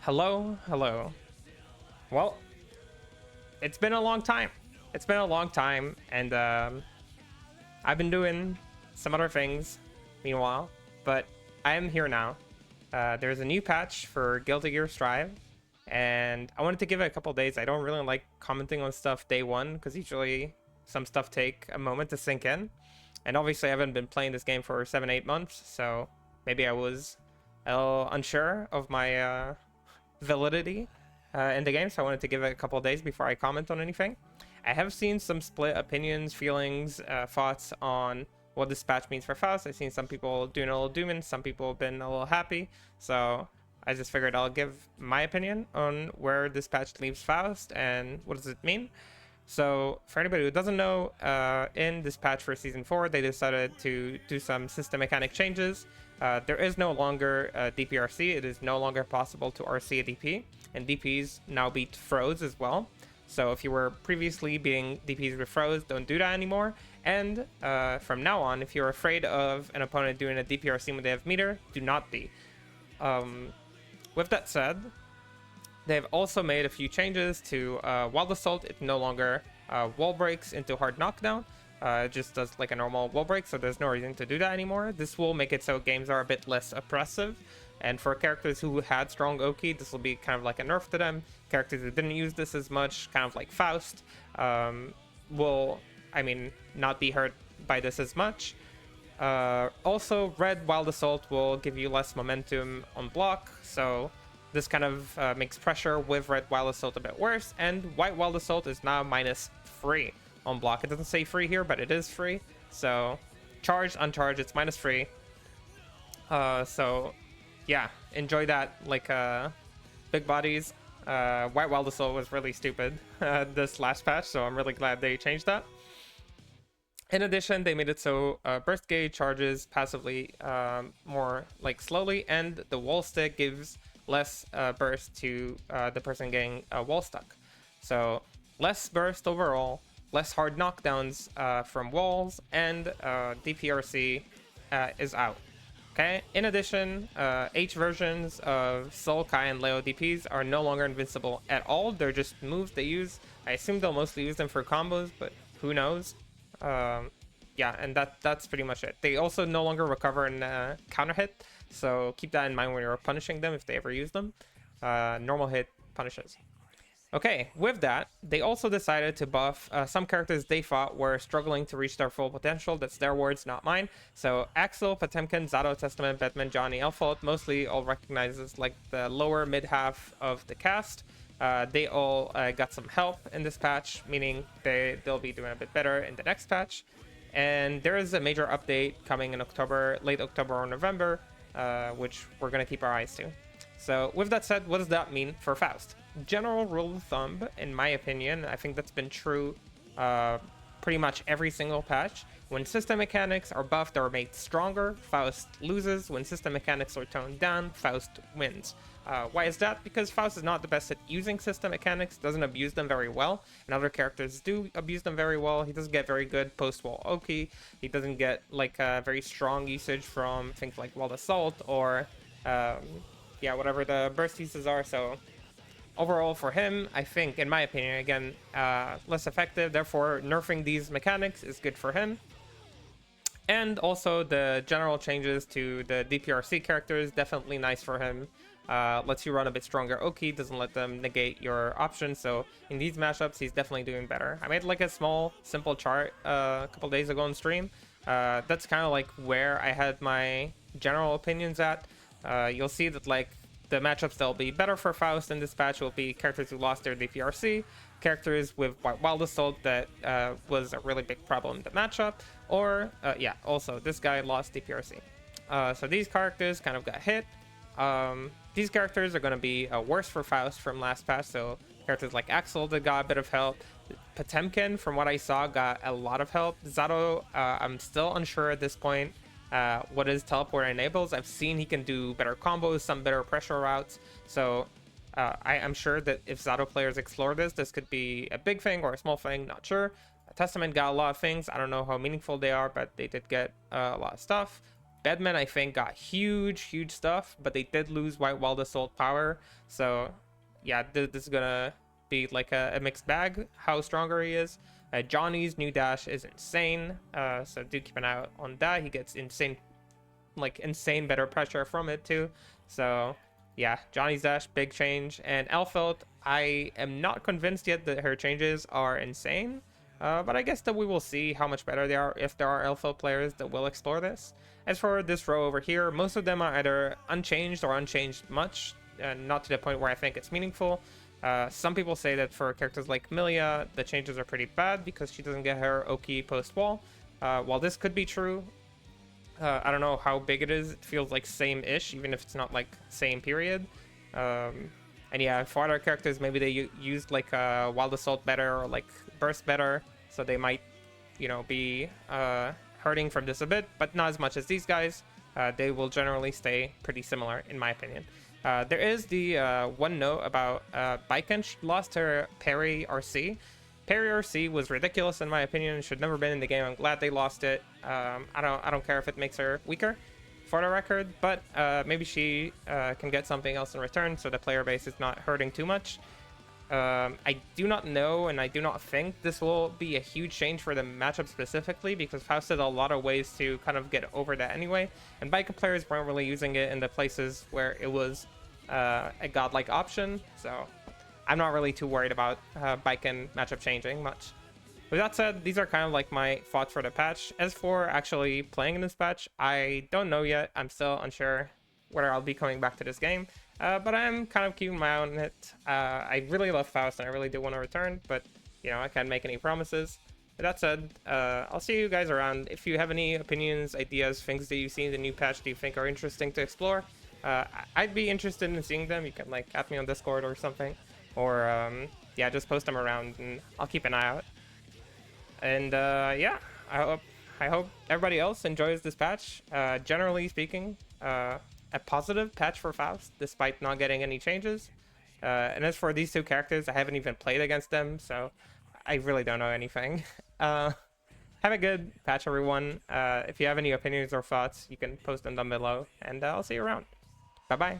Hello, hello. Well, it's been a long time. It's been a long time, and I've been doing some other things meanwhile, but I am here now. There's a new patch for Guilty Gear Strive, and I wanted to give it a couple days. I don't really like commenting on stuff day one, because usually some stuff take a moment to sink in. And obviously I haven't been playing this game for 7-8 months, so maybe I was a little unsure of my validity in the game, so I wanted to give it a couple of days before I comment on anything. I have seen some split opinions, feelings, thoughts on what this patch means for Faust. I've seen some people doing a little dooming, some people have been a little happy, so I just figured I'll give my opinion on where this patch leaves Faust and what does it mean. So for anybody who doesn't know, in this patch for Season 4, they decided to do some system mechanic changes. There is no longer DPRC. It is no longer possible to RC a DP, and DPs now beat throws as well. So if you were previously beating DPs with throws, don't do that anymore. And from now on, if you're afraid of an opponent doing a DPRC when they have meter, do not be. With that said, they've also made a few changes to Wild Assault. It no longer wall breaks into hard knockdown. It just does like a normal wall break, so there's no reason to do that anymore. This will make it so games are a bit less oppressive. And for characters who had strong Oki, this will be kind of like a nerf to them. Characters who didn't use this as much, kind of like Faust, will, not be hurt by this as much. Also, Red Wild Assault will give you less momentum on block, so this kind of makes pressure with Red Wild Assault a bit worse, and White Wild Assault is now -3 on block. It doesn't say free here, but it is free. So charged, uncharged, it's -3. So yeah, enjoy that. Like big bodies. White Wild Assault was really stupid this last patch, so I'm really glad they changed that. In addition, they made it so burst gauge charges passively more like slowly, and the wall stick gives less burst to the person getting wall stuck. So less burst overall, less hard knockdowns from walls, and DPRC is out. Okay. In addition, H versions of Soul, Kai, and Leo DPs are no longer invincible at all. They're just moves they use. I assume they'll mostly use them for combos, but who knows? Yeah, and that's pretty much it. They also no longer recover in counter hit, so keep that in mind when you're punishing them if they ever use them. Normal hit punishes. Okay, with that, they also decided to buff some characters they thought were struggling to reach their full potential. That's their words, not mine. So Axel, Potemkin, Zato, Testament, Batman, Johnny, Elfalt, mostly all recognized as like the lower mid half of the cast. They all got some help in this patch, meaning they'll be doing a bit better in the next patch. And there is a major update coming in October, late October or November, which we're going to keep our eyes to. So with that said, what does that mean for Faust? General rule of thumb, in my opinion, I think that's been true pretty much every single patch. When system mechanics are buffed or made stronger, Faust loses. When system mechanics are toned down, Faust wins. Why is that? Because Faust is not the best at using system mechanics, doesn't abuse them very well, and other characters do abuse them very well. He doesn't get very good post-wall Oki. He doesn't get like very strong usage from things like Wild Assault or yeah, whatever the burst pieces are. So overall for him, I think, in my opinion, again, less effective. Therefore, nerfing these mechanics is good for him. And also the general changes to the DPRC characters, definitely nice for him. Lets you run a bit stronger Oki, doesn't let them negate your options. So in these matchups, he's definitely doing better. I made like a small, simple chart a couple days ago on stream. That's kind of like where I had my general opinions at. You'll see that like the matchups that'll be better for Faust in this patch will be characters who lost their DPRC, characters with Wild Assault that was a really big problem in the matchup, or yeah, also this guy lost DPRC. So these characters kind of got hit. These characters are going to be worse for Faust from last patch, so characters like Axel that got a bit of help. Potemkin, from what I saw, got a lot of help. Zato, I'm still unsure at this point what his teleport enables. I've seen he can do better combos, some better pressure routes, so I'm sure that if Zato players explore this could be a big thing or a small thing, not sure. Testament got a lot of things. I don't know how meaningful they are, but they did get a lot of stuff. Bedman, I think, got huge stuff, but they did lose White Wild Assault power. So, yeah, this is gonna be like a mixed bag, how stronger he is. Johnny's new dash is insane, so do keep an eye out on that. He gets insane better pressure from it too. So, yeah, Johnny's dash, big change. And Elfelt, I am not convinced yet that her changes are insane. But I guess that we will see how much better they are if there are Elfelt players that will explore this. As for this row over here, most of them are either unchanged or unchanged much, not to the point where I think it's meaningful. Some people say that for characters like Milia, the changes are pretty bad because she doesn't get her Oki post-wall. While this could be true, I don't know how big it is. It feels like same-ish, even if it's not like same period. And yeah, for other characters, maybe they used like Wild Assault better or like Burst better, so they might, be hurting from this a bit, but not as much as these guys. They will generally stay pretty similar, in my opinion. There is the one note about Baiken. She lost her Parry RC. Parry RC was ridiculous in my opinion. Should never been in the game. I'm glad they lost it. I don't care if it makes her weaker, for the record, but maybe she can get something else in return, so the player base is not hurting too much. I do not know, and I do not think this will be a huge change for the matchup specifically, because Faust had a lot of ways to kind of get over that anyway, and Baiken players weren't really using it in the places where it was a godlike option, so I'm not really too worried about Baiken matchup changing much. With that said, these are kind of like my thoughts for the patch. As for actually playing in this patch, I don't know yet. I'm still unsure whether I'll be coming back to this game. But I'm kind of keeping my eye on it. I really love Faust and I really do want to return, but I can't make any promises. With that said, I'll see you guys around. If you have any opinions, ideas, things that you see in the new patch that you think are interesting to explore, I'd be interested in seeing them. You can like add me on Discord or something, or yeah, just post them around and I'll keep an eye out. And yeah, I hope everybody else enjoys this patch. Generally speaking, a positive patch for Faust, despite not getting any changes. And as for these two characters, I haven't even played against them, so I really don't know anything. Have a good patch, everyone. If you have any opinions or thoughts, you can post them down below, and I'll see you around. Bye-bye.